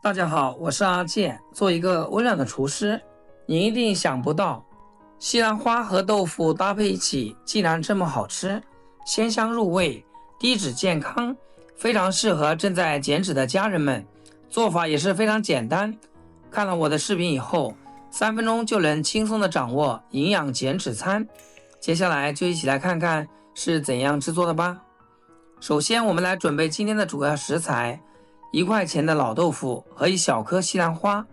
大家好，我是阿健。做一个微软的厨师，你一定想不到，西兰花和豆腐搭配一起竟然这么好吃，鲜香入味，低脂健康，非常适合正在减脂的家人们。做法也是非常简单，看了我的视频以后，3分钟就能轻松的掌握营养减脂餐。接下来就一起来看看是怎样制作的吧。首先我们来准备今天的主要食材，1块钱的老豆腐和1小颗西兰花。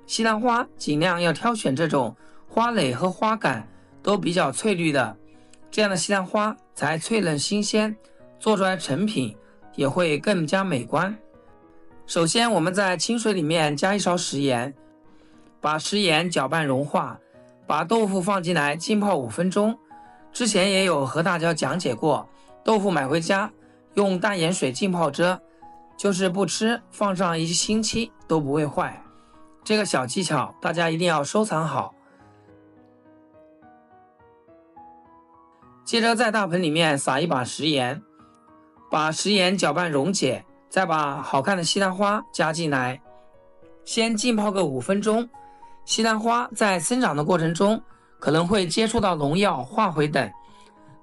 西兰花尽量要挑选这种花蕾和花杆都比较翠绿的，这样的西兰花才脆嫩新鲜，做出来成品也会更加美观。首先我们在清水里面加1勺食盐，把食盐搅拌融化，把豆腐放进来浸泡5分钟。之前也有和大家讲解过，豆腐买回家用淡盐水浸泡着，就是不吃，放上1星期都不会坏。这个小技巧大家一定要收藏好。接着在大盆里面撒1把食盐，把食盐搅拌溶解，再把好看的西兰花加进来，先浸泡个5分钟。西兰花在生长的过程中可能会接触到农药、化肥等，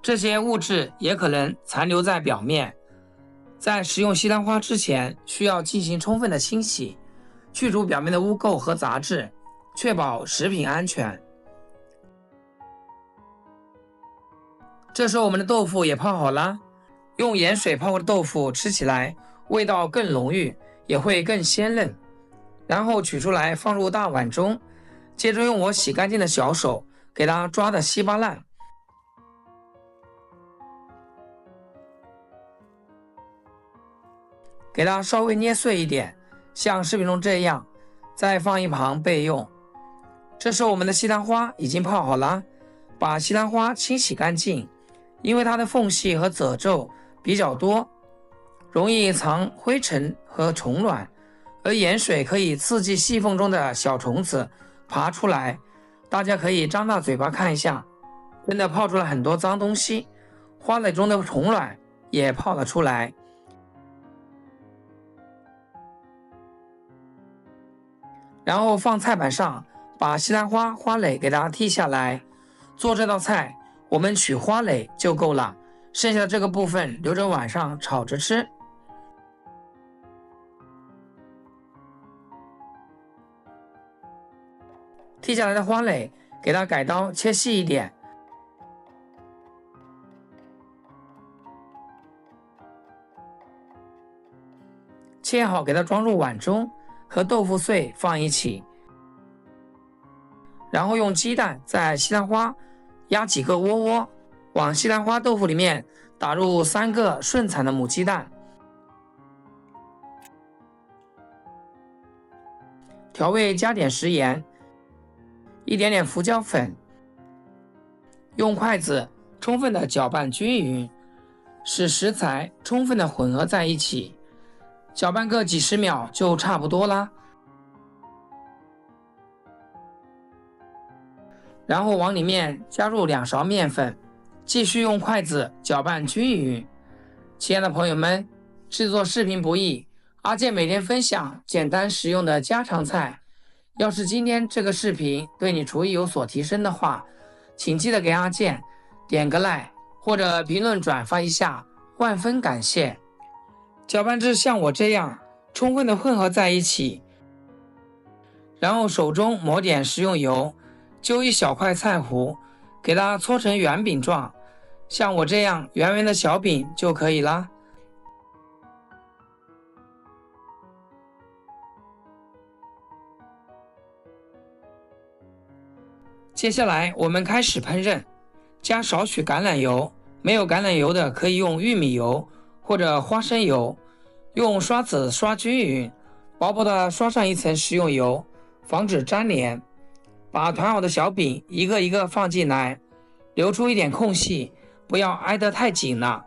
这些物质也可能残留在表面。在食用西兰花之前，需要进行充分的清洗，去除表面的污垢和杂质，确保食品安全。这时候我们的豆腐也泡好了，用盐水泡过的豆腐吃起来味道更浓郁，也会更鲜嫩。然后取出来放入大碗中，接着用我洗干净的小手给它抓得稀巴烂，给它稍微捏碎一点，像视频中这样，再放一旁备用。这时候我们的西兰花已经泡好了，把西兰花清洗干净，因为它的缝隙和褶皱比较多，容易藏灰尘和虫卵，而盐水可以刺激细缝中的小虫子爬出来。大家可以张大嘴巴看一下，真的泡出了很多脏东西，花蕾中的虫卵也泡了出来。然后放菜板上，把西兰花花蕾给它剔下来。做这道菜我们取花蕾就够了，剩下的这个部分留着晚上炒着吃。剔下来的花蕾给它改刀切细一点，切好给它装入碗中，和豆腐碎放一起，然后用鸡蛋在西兰花压几个窝窝，往西兰花豆腐里面打入3个顺产的母鸡蛋，调味加点食盐，一点点胡椒粉，用筷子充分的搅拌均匀，使食材充分的混合在一起，搅拌个几十秒就差不多啦。然后往里面加入2勺面粉，继续用筷子搅拌均匀。亲爱的朋友们，制作视频不易，阿健每天分享简单实用的家常菜。要是今天这个视频对你厨艺有所提升的话，请记得给阿健点个 like 或者评论转发一下，万分感谢。搅拌至像我这样充分的混合在一起，然后手中抹点食用油，揪1小块菜糊，给它搓成圆饼状，像我这样圆圆的小饼就可以啦。接下来我们开始烹饪，加少许橄榄油，没有橄榄油的可以用玉米油或者花生油，用刷子刷均匀，薄薄的刷上1层食用油，防止粘连。把团好的小饼一个一个放进来，留出一点空隙，不要挨得太紧了。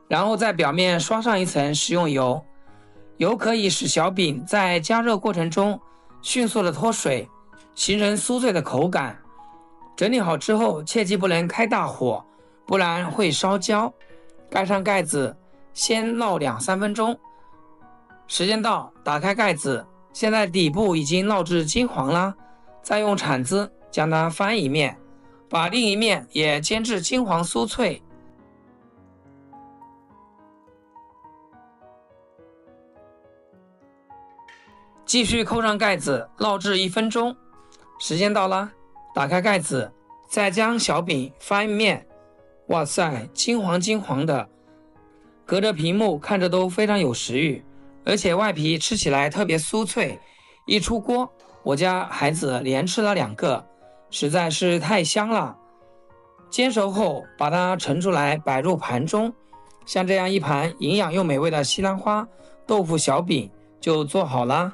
然后在表面刷上1层食用油，油可以使小饼在加热过程中迅速的脱水，形成酥脆的口感。整理好之后，切记不能开大火，不然会烧焦。盖上盖子，先烙2-3分钟。时间到，打开盖子，现在底部已经烙至金黄了，再用铲子将它翻一面，把另一面也煎至金黄酥脆。继续扣上盖子，烙制1分钟。时间到了，打开盖子，再将小饼翻一面。哇塞，金黄金黄的，隔着屏幕看着都非常有食欲，而且外皮吃起来特别酥脆。一出锅，我家孩子连吃了2个，实在是太香了。煎熟后，把它盛出来摆入盘中。像这样一盘营养又美味的西兰花豆腐小饼就做好了。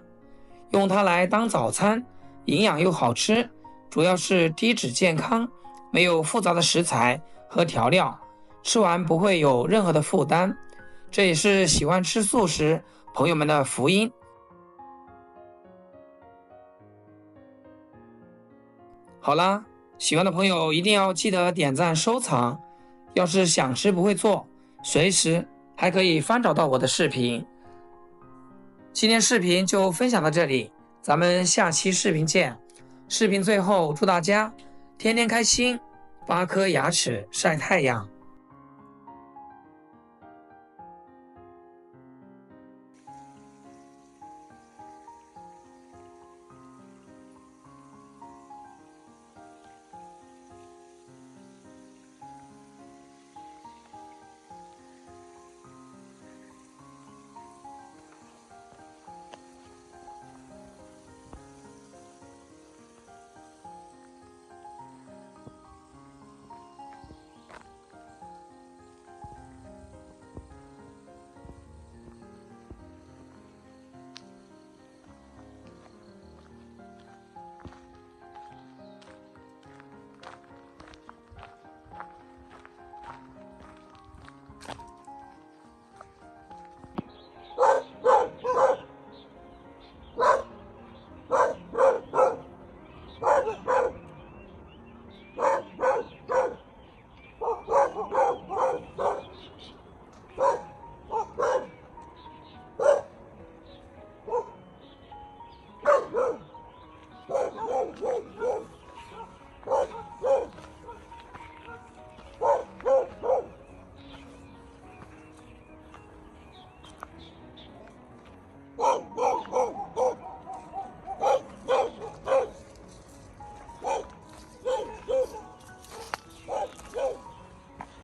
用它来当早餐，营养又好吃，主要是低脂健康，没有复杂的食材和调料，吃完不会有任何的负担，这也是喜欢吃素食朋友们的福音。好啦，喜欢的朋友一定要记得点赞收藏，要是想吃不会做，随时还可以翻找到我的视频。今天视频就分享到这里，咱们下期视频见。视频最后祝大家天天开心，8颗牙齿晒太阳。